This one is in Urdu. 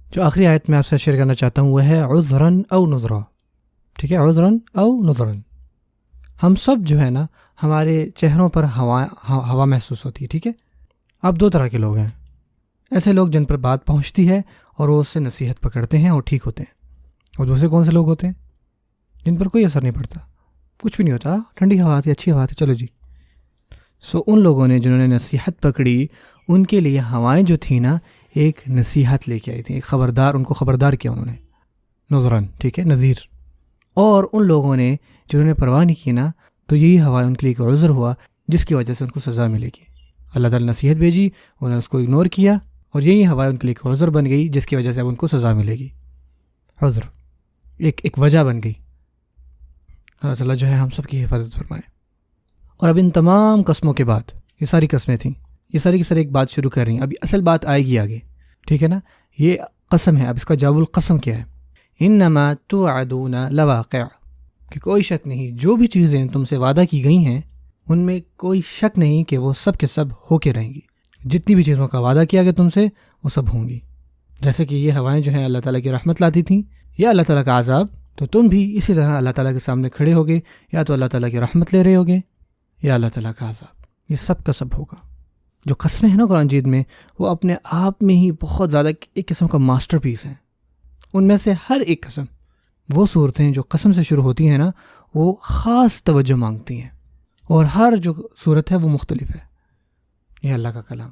جو آخری آیت میں آپ سے شیئر کرنا چاہتا ہوں وہ ہے عذراً او نذرا. ٹھیک ہے، عذراً او نذراً. ہم سب جو ہے نا ہمارے چہروں پر ہوا محسوس ہوتی ہے. ٹھیک ہے، اب دو طرح کے لوگ ہیں. ایسے لوگ جن پر بات پہنچتی ہے اور وہ اس سے نصیحت پکڑتے ہیں اور ٹھیک ہوتے ہیں. اور دوسرے کون سے لوگ ہوتے ہیں؟ جن پر کوئی اثر نہیں پڑتا، کچھ بھی نہیں ہوتا، ٹھنڈی ہوا آتی، اچھی ہوا آتی، چلو جی. ان لوگوں نے جنہوں نے نصیحت پکڑی، ان کے لیے ہوائیں جو تھیں نا ایک نصیحت لے کے آئی تھیں، ایک خبردار، ان کو خبردار کیا انہوں نے، نذرن. ٹھیک ہے، نذیر. اور ان لوگوں نے جنہوں نے پرواہ نہیں کی نا، تو یہی ہوائیں ان کے لیے ایک عذر ہوا جس کی وجہ سے ان کو سزا ملے گی. اللہ تعالی نصیحت بھیجی، انہوں نے اس کو اگنور کیا، اور یہی ہوائیں ان کے لیے ایک عذر بن گئی جس کی وجہ سے اب ان کو سزا ملے گی. عذر ایک وجہ بن گئی. اللہ تعالیٰ جو ہے ہم سب کی حفاظت فرمائے. اور اب ان تمام قسموں کے بعد، یہ ساری قسمیں تھیں، یہ ساری کی ساری ایک بات شروع کر رہی ہیں. ابھی اصل بات آئے گی آگے. ٹھیک ہے نا، یہ قسم ہے. اب اس کا جواب القسم کیا ہے؟ انما توعدون لواقع، کہ کوئی شک نہیں جو بھی چیزیں تم سے وعدہ کی گئی ہیں ان میں کوئی شک نہیں کہ وہ سب کے سب ہو کے رہیں گی. جتنی بھی چیزوں کا وعدہ کیا گیا تم سے وہ سب ہوں گی. جیسے کہ یہ ہوائیں جو ہیں اللہ تعالیٰ کی رحمت لاتی تھیں یا اللہ تعالیٰ کا عذاب، تو تم بھی اسی طرح اللہ تعالیٰ کے سامنے کھڑے ہوگے، یا تو اللہ تعالیٰ کی رحمت لے رہے ہوگے یا اللہ تعالیٰ کا عذاب. یہ سب کا سب ہوگا. جو قسمیں ہیں نا قرآن مجید میں، وہ اپنے آپ میں ہی بہت زیادہ ایک قسم کا ماسٹر پیس ہیں. ان میں سے ہر ایک قسم، وہ صورتیں جو قسم سے شروع ہوتی ہیں نا، وہ خاص توجہ مانگتی ہیں، اور ہر جو صورت ہے وہ مختلف ہے. یہ اللہ کا کلام.